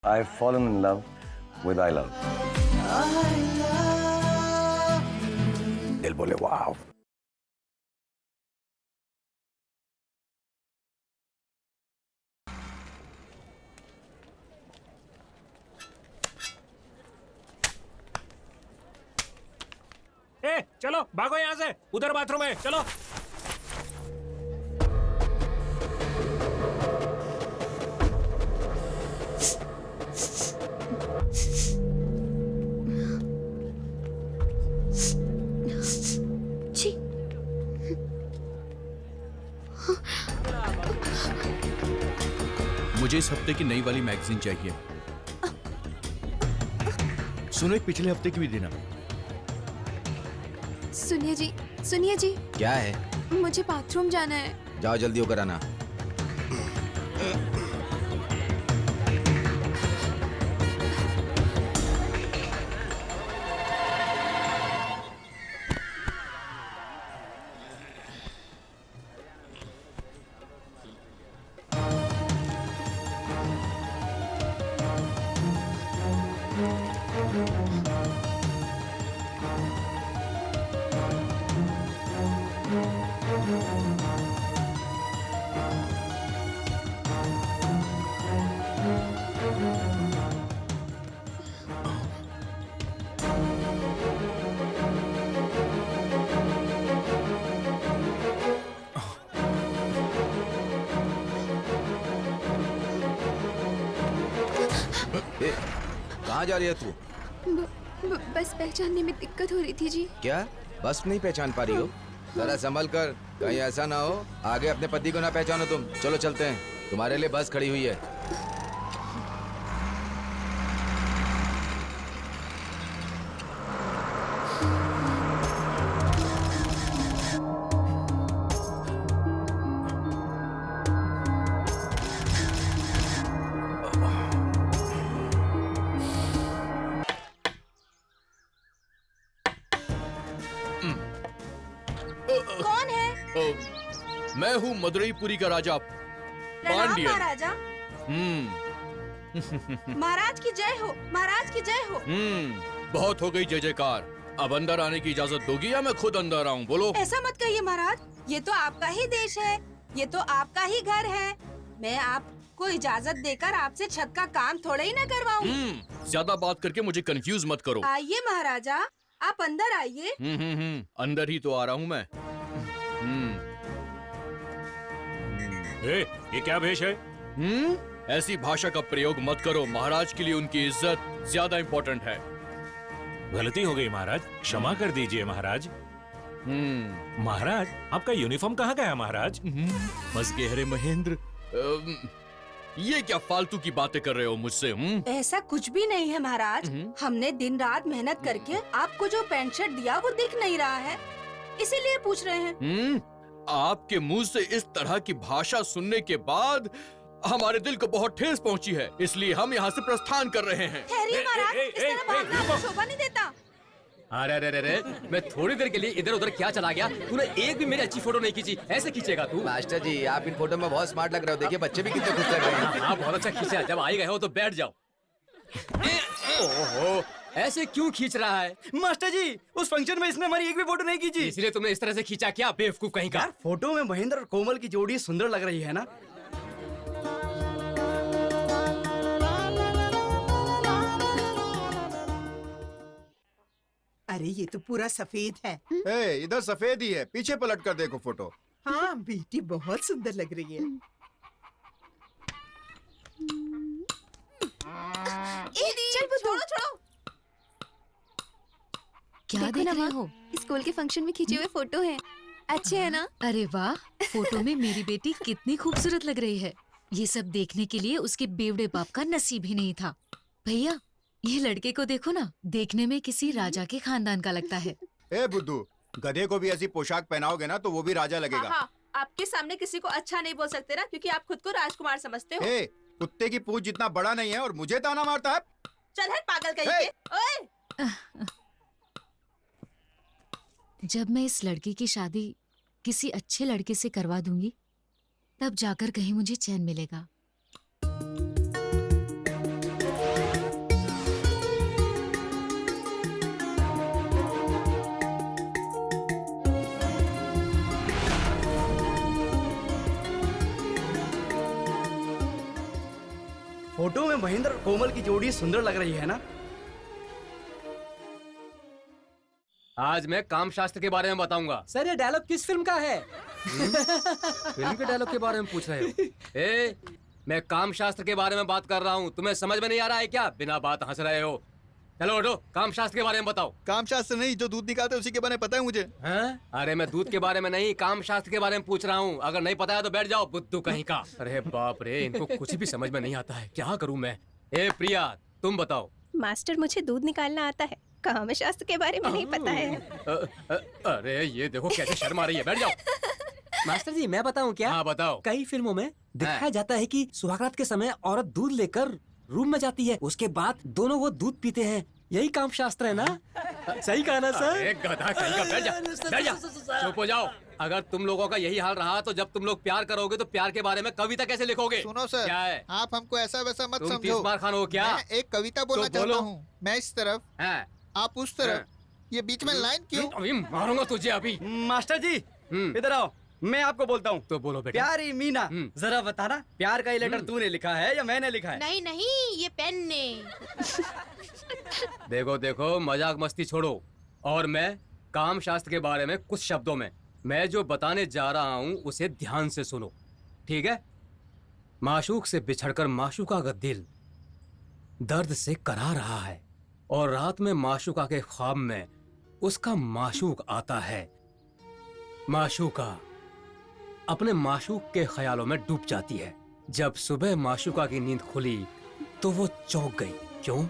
I've fallen in love with I love. दिल बोले वाव. ए, चलो भागो यहाँ से, उधर बाथरूम है, चलो। छी। मुझे इस हफ्ते की नई वाली मैगजीन चाहिए। सुनो, एक पिछले हफ्ते की भी देना। सुनिए जी, क्या है? मुझे बाथरूम जाना है। जाओ जल्दी होकर आना। कहाँ जा रही है तू? बस पहचानने में दिक्कत हो रही थी जी। क्या बस नहीं पहचान पा रही हो? जरा संभल कर, कहीं ऐसा ना हो आगे अपने पति को ना पहचानो तुम। चलो चलते हैं, तुम्हारे लिए बस खड़ी हुई है। कौन है? मैं हूँ मदुरईपुरी का राजा पांड्यन। महाराजा। महाराज की जय हो, महाराज की जय हो। बहुत हो गई जय जयकार। अब अंदर आने की इजाजत दोगी या मैं खुद अंदर आऊँ? बोलो। ऐसा मत कहिए महाराज, ये तो आपका ही देश है, ये तो आपका ही घर है। मैं आपको इजाजत देकर आपसे छत का काम थोड़ा ही ना करवाऊं। ज्यादा बात करके मुझे कंफ्यूज मत करो। आइए महाराजा, आप अंदर आइए। अंदर ही तो आ रहा हूँ मैं। ए, ये क्या भेष है? ऐसी भाषा का प्रयोग मत करो। महाराज के लिए उनकी इज्जत ज्यादा इम्पोर्टेंट है। गलती हो गई महाराज, क्षमा कर दीजिए महाराज। महाराज, आपका यूनिफॉर्म कहाँ गया महाराज? बस गहरे महेंद्र, ये क्या फालतू की बातें कर रहे हो मुझसे? ऐसा कुछ भी नहीं है महाराज। हमने दिन रात मेहनत करके आपको जो पैंट शर्ट दिया वो दिख नहीं रहा है, इसीलिए पूछ रहे हैं। आपके मुंह से इस तरह की भाषा सुनने के बाद हमारे दिल को बहुत ठेस पहुंची है, इसलिए हम यहाँ से प्रस्थान कर रहे हैं। ठहरिए महाराज, इस तरह भागना आपको शोभा नहीं देता। अरे अरे अरे, मैं थोड़ी देर के लिए इधर उधर क्या चला गया? तूने एक भी मेरी अच्छी फोटो नहीं खींची, ऐसे खींचेगा तू? मास्टर जी, आप इन फोटो में बहुत स्मार्ट लग रहे हो। देखिए बच्चे भी कितने खुश लग रहे हैं। हाँ, बहुत अच्छा खींचा। जब आई गए हो तो बैठ जाओ। ओहो, ऐसे क्यों खींच रहा है? मास्टर जी, उस फंक्शन में इसने हमारी एक भी फोटो नहीं खींची। इसलिए तुमने इस तरह से खींचा क्या, बेवकूफ कहीं का? यार, फोटो में महेंद्र और कोमल की जोड़ी सुंदर लग रही है ना? अरे ये तो पूरा सफेद है। इधर सफेद ही है, पीछे पलट कर देखो फोटो। हाँ बेटी बहुत सुंदर लग रही है। चल वो छोड़ो। क्या देख रहे हो? स्कूल के फंक्शन में खींचे हुए फोटो हैं। अच्छे है ना? अरे वाह, फोटो में मेरी बेटी कितनी खूबसूरत लग रही है। ये सब देखने के लिए उसके बेवड़े बाप का नसीब ही नहीं था। भैया, ये लड़के को देखो ना, देखने में किसी राजा के खानदान का लगता है। ए बुद्धू, गधे को भी ऐसी पोशाक पहनाओगे ना तो वो भी राजा लगेगा। हाँ, आपके सामने किसी को अच्छा नहीं बोल सकते ना, क्योंकि आप खुद को राजकुमार समझते हो। ए, कुत्ते की पूंछ जितना बड़ा नहीं है और मुझे ताना मारता है। चल हट पागल कहीं के। ओए! जब मैं इस लड़की की शादी किसी अच्छे लड़के से करवा दूंगी, तब जाकर कहीं मुझे चैन मिलेगा। महेंद्र और कोमल की जोड़ी सुंदर लग रही है ना? आज मैं काम शास्त्र के बारे में बताऊंगा। सर ये डायलॉग किस फिल्म का है? फिल्म के डायलॉग के बारे में पूछ रहे हो? ए, मैं काम शास्त्र के बारे में बात कर रहा हूँ। तुम्हें समझ में नहीं आ रहा है क्या? बिना बात हंस रहे हो। चलो उठो, काम शास्त्र के बारे में बताओ। काम शास्त्र नहीं, जो दूध निकालते हैं उसी के बारे में पता है मुझे। हैं? अरे मैं दूध के बारे में नहीं, काम शास्त्र के बारे में पूछ रहा हूँ। अगर नहीं पता है तो बैठ जाओ, बुद्धू कहीं का। अरे बाप रे, इनको कुछ भी समझ में नहीं आता है। क्या करूँ मैं? ए प्रिया, तुम बताओ। मास्टर मुझे दूध निकालना आता है, काम शास्त्र के बारे में नहीं पता है। अरे ये देखो कैसे शर्म आ रही है। बैठ जाओ। मास्टर जी मैं बताऊं क्या? हाँ बताओ। कई फिल्मों में दिखाया जाता है कि सुहागरात के समय औरत दूध लेकर रूम में जाती है, उसके बाद दोनों वो दूध पीते हैं। यही काम शास्त्र है ना? सही कहा ना सर? अरे गधा कहीं का, बैठ जा, बैठ जा। चुप हो जाओ। अगर तुम लोगों का यही हाल रहा तो जब तुम लोग प्यार करोगे तो प्यार के बारे में कविता कैसे लिखोगे? सुनो सर, क्या है? आप हमको ऐसा वैसा मत तुम समझो। 30 बार खान हो क्या? मैं एक कविता बोलना तो बोलो। चाहता हूँ। मैं इस तरफ, आप उस तरफ, ये बीच में लाइन क्यों? अभी मारूंगा तुझे अभी। मास्टर जी इधर आओ, मैं आपको बोलता हूँ। तो बोलो बेटा। प्यारी मीना, जरा बताना प्यार का ये लेटर तूने लिखा है या मैंने लिखा है? नहीं नहीं, ये पेन ने। देखो देखो, मजाक मस्ती छोड़ो और मैं काम शास्त्र के बारे में कुछ शब्दों में मैं जो बताने जा रहा हूँ उसे ध्यान से सुनो, ठीक है? माशूक से बिछड़कर माशूका का दिल दर्द से करा रहा है और रात में माशूका के ख्वाब में उसका माशूक आता है। माशूका अपने माशूक के ख्यालों में डूब जाती है। जब सुबह माशूका की नींद खुली तो वो चौंक गई। क्यों?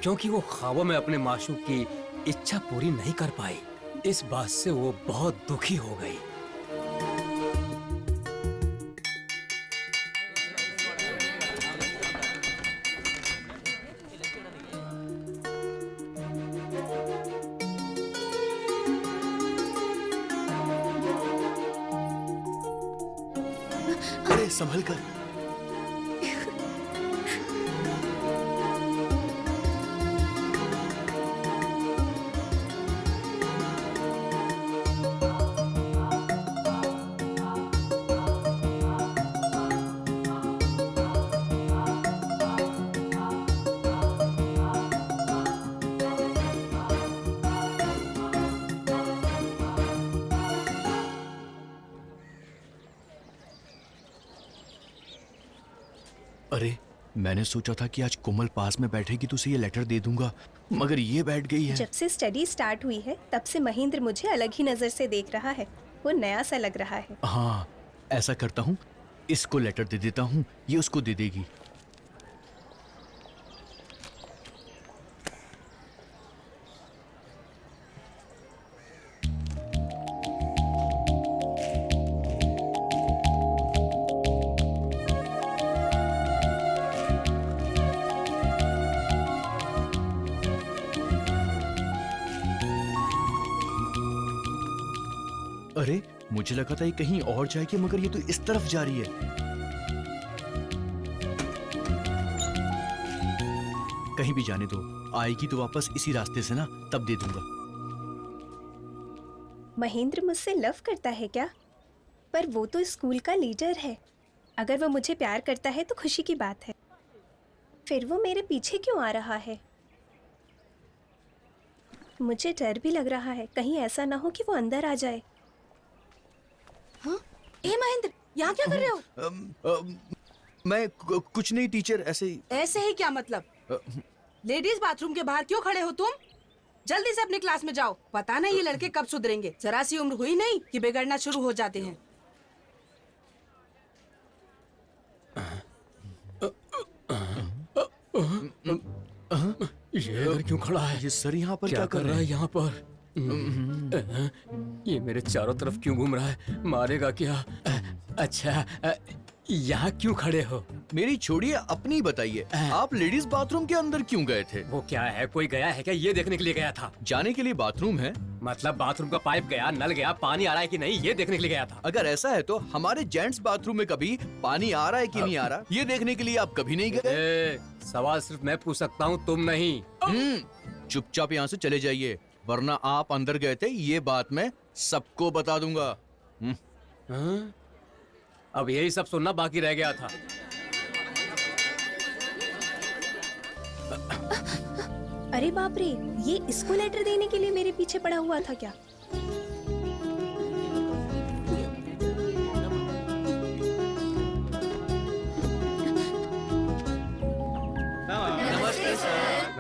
क्योंकि वो ख्वाबों में अपने माशूक की इच्छा पूरी नहीं कर पाई। इस बात से वो बहुत दुखी हो गई। अरे संभल कर। अरे मैंने सोचा था कि आज कोमल पास में बैठेगी तो उसे ये लेटर दे दूंगा, मगर ये बैठ गई है। जब से स्टडी स्टार्ट हुई है तब से महेंद्र मुझे अलग ही नजर से देख रहा है। वो नया सा लग रहा है। हाँ, ऐसा करता हूँ, इसको लेटर दे देता हूँ, ये उसको दे देगी। अरे मुझे लगा था ये कहीं और जाएगी, मगर ये तो इस तरफ जा रही है। कहीं भी जाने दो, आएगी तो वापस इसी रास्ते से ना, तब दे दूंगा। महेंद्र मुझसे लव करता है क्या? पर वो तो स्कूल का लीडर है। अगर वो मुझे प्यार करता है तो खुशी की बात है। फिर वो मेरे पीछे क्यों आ रहा है? मुझे डर भी लग रहा है, कहीं ऐसा ना हो कि वो अंदर आ जाए। हाँ? ए महेंद्र, यहाँ क्या कर रहे हो? मैं कुछ नहीं टीचर, ऐसे ही। ऐसे ही क्या मतलब? लेडीज बाथरूम के बाहर क्यों खड़े हो तुम? जल्दी से अपनी क्लास में जाओ। पता नहीं ये लड़के कब सुधरेंगे। जरा सी उम्र हुई नहीं कि बिगड़ना शुरू हो जाते हैं। ये इधर क्यों खड़ा है? ये सर यहाँ पर क्या कर रहा है यहाँ पर? ये मेरे चारों तरफ क्यों घूम रहा है? मारेगा क्या? अच्छा, यहाँ क्यों खड़े हो? मेरी छोड़िए, अपनी बताइए, आप लेडीज बाथरूम के अंदर क्यों गए थे? वो क्या है, कोई गया है क्या? ये देखने के लिए गया था। जाने के लिए बाथरूम है? मतलब बाथरूम का पाइप गया, नल गया, पानी आ रहा है कि नहीं, ये देखने के लिए गया था। अगर ऐसा है तो हमारे जेंट्स बाथरूम में कभी पानी आ रहा है कि नहीं आ रहा, ये देखने के लिए आप कभी नहीं गए? सवाल सिर्फ मैं पूछ सकता हूँ, तुम नहीं। चुपचाप यहाँ से चले जाइए, वरना आप अंदर गए थे ये बात मैं सबको बता दूंगा। अब यही सब सुनना बाकी रह गया था। अरे बाप रे, ये इसको लेटर देने के लिए मेरे पीछे पड़ा हुआ था क्या?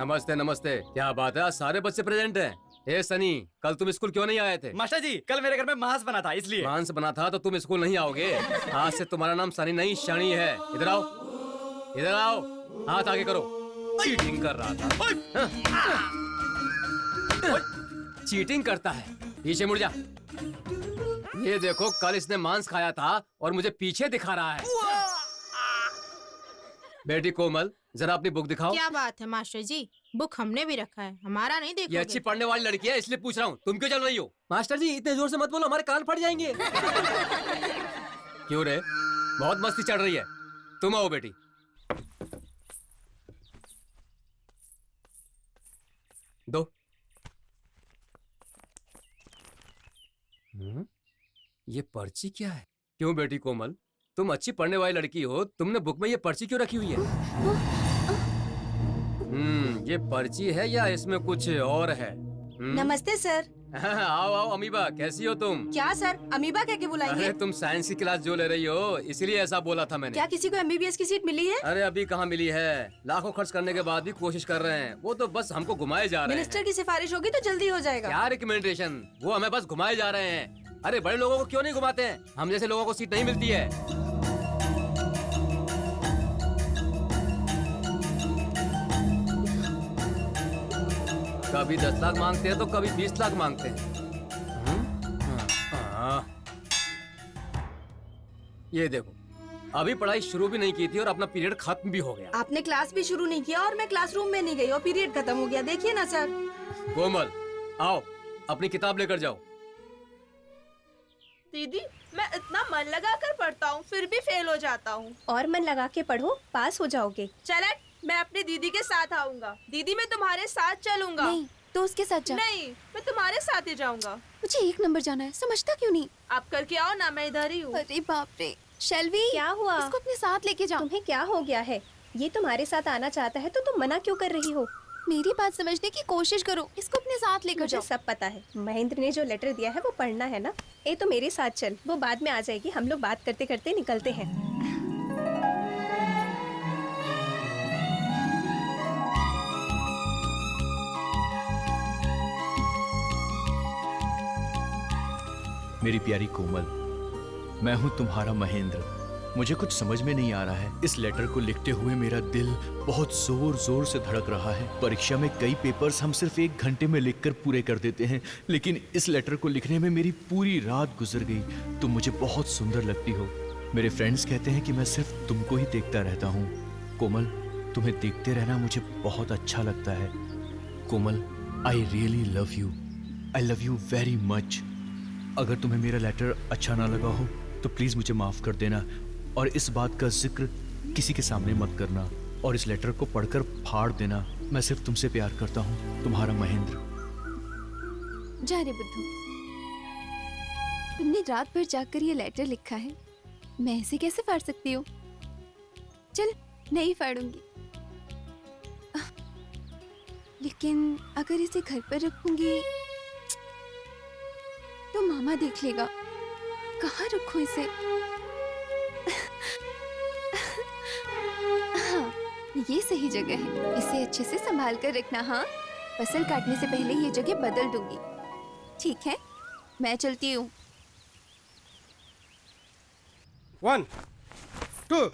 नमस्ते नमस्ते। क्या बात है, आज सारे बच्चे प्रेजेंट हैं। ए सनी, कल तुम स्कूल क्यों नहीं आए थे? मास्टर जी, कल मेरे घर में मांस बना था इसलिए। मांस बना था तो तुम स्कूल नहीं आओगे। आज से तुम्हारा नाम सनी नहीं शनि है। इधर आओ, इधर आओ, हाथ आगे करो। चीटिंग कर रहा था। चीटिंग करता है, पीछे मुड़ जा। ये देखो, कल इसने मांस खाया था और मुझे पीछे दिखा रहा है। बेटी कोमल, जरा अपनी बुक दिखाओ। क्या बात है मास्टर जी, बुक हमने भी रखा है, हमारा नहीं देखोगे? ये अच्छी पढ़ने वाली लड़की है, इसलिए पूछ रहा हूँ। तुम क्यों चल रही हो? मास्टर जी इतने जोर से मत बोलो, हमारे कान फट जाएंगे। क्यों रे, बहुत मस्ती चढ़ रही है। तुम आओ बेटी। दो। ये पर्ची क्या है? क्यों बेटी कोमल, तुम अच्छी पढ़ने वाली लड़की हो, तुमने बुक में ये पर्ची क्यों रखी हुई है? ये पर्ची है या इसमें कुछ और है? नमस्ते सर। आओ आओ अमीबा, कैसी हो तुम? क्या सर, अमीबा कह के बुलाएंगे? अरे तुम साइंस की क्लास जो ले रही हो, इसीलिए ऐसा बोला था मैंने। क्या किसी को MBBS की सीट मिली है? अरे अभी कहाँ मिली है, लाखों खर्च करने के बाद भी कोशिश कर रहे हैं। वो तो बस हमको घुमाए जा रहे हैं। मिनिस्टर की सिफारिश होगी तो जल्दी हो जाएगा। क्या रिकमेंडेशन, वो हमें बस घुमाए जा रहे हैं। अरे बड़े लोगों को क्यों नहीं घुमाते हैं? हम जैसे लोगों को सीट नहीं मिलती है। कभी 10 लाख मांगते हैं तो कभी 20 लाख मांगते हैं। ये देखो, अभी पढ़ाई शुरू भी नहीं की थी और अपना पीरियड खत्म भी हो गया। आपने क्लास भी शुरू नहीं किया और मैं क्लासरूम में नहीं गई और पीरियड खत्म हो गया। देखिए ना सर। कोमल, आओ अपनी किताब लेकर जाओ। दीदी, मैं इतना मन लगा कर पढ़ता हूँ फिर भी फेल हो जाता हूँ। और मन लगा के पढ़ो, पास हो जाओगे। चल, मैं अपनी दीदी के साथ आऊंगा। दीदी, मैं तुम्हारे साथ चलूंगा। नहीं, तो उसके साथ जा। नहीं, मैं तुम्हारे साथ ही जाऊंगा। मुझे 1 नंबर जाना है, समझता क्यों नहीं? आप करके आओ ना, मैं इधर ही हूँ। अरे बाप रे, शेल्वी क्या हुआ? इसको अपने साथ लेके जाओ। तुम्हें क्या हो गया है? ये तुम्हारे साथ आना चाहता है तो तुम मना क्यों कर रही हो? मेरी बात समझने की कोशिश करो, इसको अपने साथ लेकर मुझे जाओ। सब पता है, महेंद्र ने जो लेटर दिया है वो पढ़ना है ना। ए तो मेरे साथ चल, वो बाद में आ जाएगी। हम लोग बात करते करते निकलते हैं। मेरी प्यारी कोमल, मैं हूं तुम्हारा महेंद्र। मुझे कुछ समझ में नहीं आ रहा है। इस लेटर को लिखते हुए मेरा दिल बहुत जोर जोर से धड़क रहा है। परीक्षा में कई पेपर्स हम सिर्फ 1 घंटे में लिखकर पूरे कर देते हैं, लेकिन इस लेटर को लिखने में मेरी पूरी रात गुजर गई। तुम मुझे बहुत सुंदर लगती हो। मेरे फ्रेंड्स कहते हैं कि मैं सिर्फ तुमको ही देखता रहता हूँ। कोमल, तुम्हें देखते रहना मुझे बहुत अच्छा लगता है। Komal, I really love you. I love you very much. अगर तुम्हें मेरा लेटर अच्छा ना लगा हो तो प्लीज मुझे माफ कर देना और इस बात का जिक्र किसी के सामने मत करना और इस लेटर को पढ़कर फाड़ देना। मैं सिर्फ तुमसे प्यार करता हूँ। तुम्हारा महेंद्र। जा रे बुद्धू, तुमने रात भर जाकर ये लेटर लिखा है, मैं इसे कैसे फाड़ सकती हूँ? चल, नहीं फाड़ूंगी। लेकिन अगर इसे घर पर रखूंगी तो मामा देख लेगा। कहाँ रखूं इसे? हाँ, ये सही जगह है। इसे अच्छे से संभाल कर रखना। हाँ, फसल काटने से पहले ये जगह बदल दूंगी। ठीक है, मैं चलती हूँ। 1 2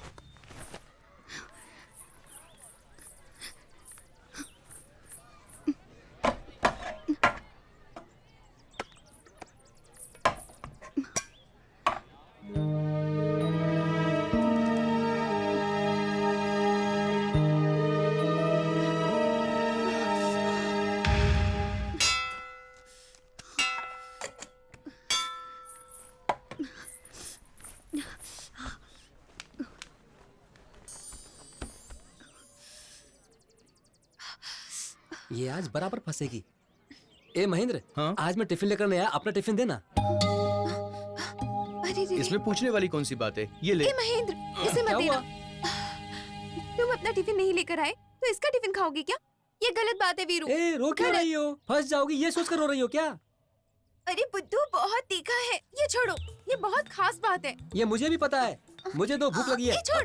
ये आज बराबर फंसेगी। ए महेंद्र, हाँ? आज मैं टिफिन लेकर नहीं आया, अपना टिफिन देना। अरे रे, इसमें पूछने वाली कौन सी बात है? ये ले। ए महेंद्र, इसे मत क्या देना। हुआ? तुम अपना टिफिन नहीं लेकर आए तो इसका टिफिन खाओगी क्या? ये गलत बात है वीरू। रो क्यों रही हो? फंस जाओगी ये सोचकर रो रही हो क्या? अरे बुद्धू बहुत तीखा है, ये छोड़ो, ये बहुत खास बात है। ये मुझे भी पता है, मुझे तो भूख लगी है। ये छोड़,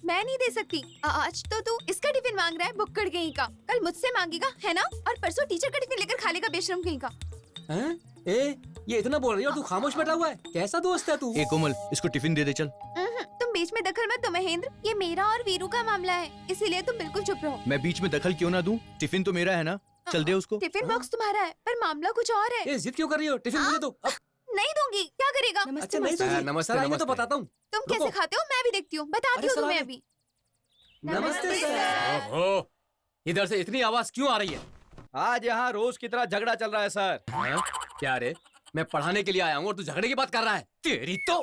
मैं नहीं दे सकती। आज तो तू इसका टिफिन मांग रहा है, बुक्कड़ कहीं का। कल मुझसे मांगेगा, है ना? और परसों टीचर का टिफिन लेकर खा लेगा, बेशरम कहीं का। हैं? ये इतना बोल रही है और तू खामोश बैठा हुआ है? कैसा दोस्त है तू? कोमल, इसको टिफिन दे दे चल। तुम बीच में दखल मत दो महेंद्र, ये मेरा और वीरू का मामला है, इसीलिए तुम बिल्कुल चुप रहो। मैं बीच में दखल क्यों ना दूं? टिफिन तो मेरा है ना, चल दे उसको। टिफिन बॉक्स तुम्हारा है, पर मामला कुछ और है। जिद क्यों कर रही हो? टिफिन मुझे दो। नहीं दूंगी, क्या करेगा? अच्छा नहीं दूंगी। नमस्ते, ये तो बताता हूँ। तुम कैसे खाते हो मैं भी देखती हूँ, बताती हूँ तुम्हें अभी। नमस्ते सर। ओहो, इधर से इतनी आवाज क्यों आ रही है? आज यहाँ रोज की तरह झगड़ा चल रहा है सर। क्या रे, मैं पढ़ाने के लिए आया हूँ और तू झगड़े की बात कर रहा है? तेरी तो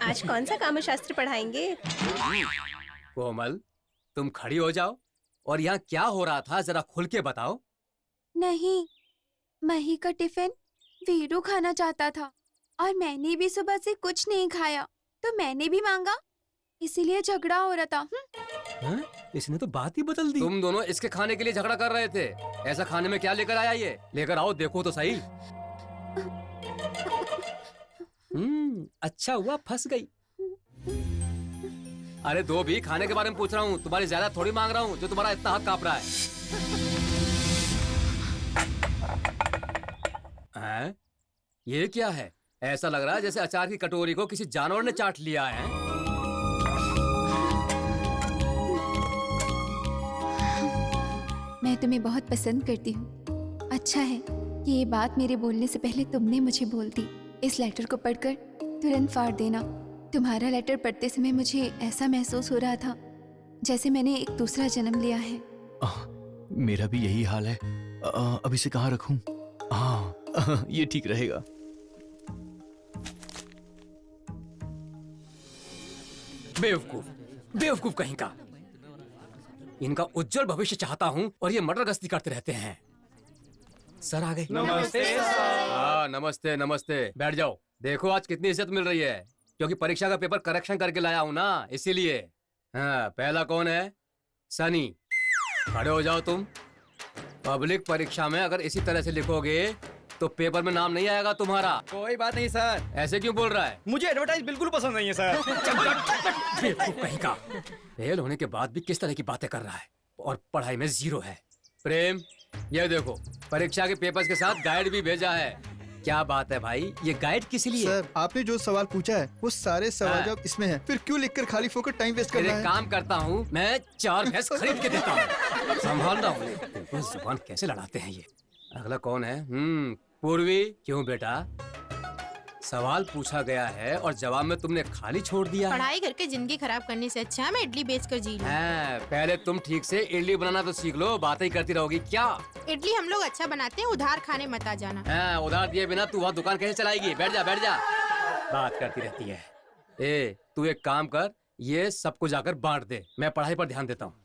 आज कौन सा कामशास्त्र पढ़ाएंगे? कोमल, तुम खड़ी हो जाओ और यहाँ क्या हो रहा था जरा खुल के बताओ। नहीं, मही का टिफिन वीरू खाना चाहता था और मैंने भी सुबह से कुछ नहीं खाया, तो मैंने भी मांगा, इसीलिए झगड़ा हो रहा था। इसने तो बात ही बदल दी। तुम दोनों इसके खाने के लिए झगड़ा कर रहे थे। ऐसा खाने में क्या लेकर आया ये? लेकर आओ, देखो तो सही। अच्छा हुआ फंस गई। अरे दो भी, खाने के बारे में पूछ रहा हूँ, तुम्हारी ज्यादा थोड़ी मांग रहा हूँ जो तुम्हारा इतना हाथ कांप रहा है। ये क्या है? ऐसा लग रहा है जैसे अचार की कटोरी को किसी जानवर ने चाट लिया है। मैं तुम्हें बहुत पसंद करती हूँ। अच्छा है कि ये बात मेरे बोलने से पहले तुमने मुझे बोल दी। इस लेटर को पढ़कर तुरंत फाड़ देना। तुम्हारा लेटर पढ़ते समय मुझे ऐसा महसूस हो रहा था जैसे मैंने एक दूसरा जन्म लिया है। मेरा भी यही हाल है। अब इसे कहाँ रखूं? हाँ, ये ठीक रहेगा। बेवकूफ, बेवकूफ कहीं का। इनका उज्जवल भविष्य चाहता हूँ और ये मर्डर गश्ती करते रहते हैं। सर आ गए। नमस्ते सर। हाँ नमस्ते नमस्ते, बैठ जाओ। देखो आज कितनी इज्जत मिल रही है, क्योंकि परीक्षा का पेपर करेक्शन करके लाया हूँ ना, इसीलिए। हाँ, पहला कौन है? सनी। खड़े हो जाओ तुम। पब्लिक परीक्षा में अगर इसी तरह से लिखोगे तो पेपर में नाम नहीं आएगा तुम्हारा। कोई बात नहीं सर। ऐसे क्यों बोल रहा है? मुझे एडवर्टाइज बिल्कुल पसंद नहीं है सर। बेवकूफ कहीं का। फेल होने के बाद भी किस तरह की बातें कर रहा है, और पढ़ाई में 0 है। प्रेम, ये देखो परीक्षा के पेपर्स के साथ गाइड भी भेजा है। क्या बात है भाई, ये गाइड किस लिए? सर, आपने जो सवाल पूछा है वो सारे सवाल जवाब इसमें है, फिर क्यों लिखकर खाली फोकट टाइम वेस्ट करना है? काम करता हूँ मैं, 4 भैंस खरीद के देता हूँ। संभालना हूँ। जुबान कैसे लड़ाते हैं ये। अगला कौन है? पूर्वी। क्यों बेटा? सवाल पूछा गया है और जवाब में तुमने खाली छोड़ दिया। पढ़ाई करके जिंदगी खराब करने से अच्छा मैं इडली बेचकर जी लूं। पहले तुम ठीक से इडली बनाना तो सीख लो, बातें ही करती रहोगी क्या? इडली हम लोग अच्छा बनाते हैं, उधार खाने मत आ जाना। उधार दिए बिना तू वहाँ दुकान कैसे चलाएगी? बैठ जा बैठ जा, बात करती रहती है। तू एक काम कर, ये सबको जाकर बांट दे, मैं पढ़ाई पर ध्यान देता हूँ।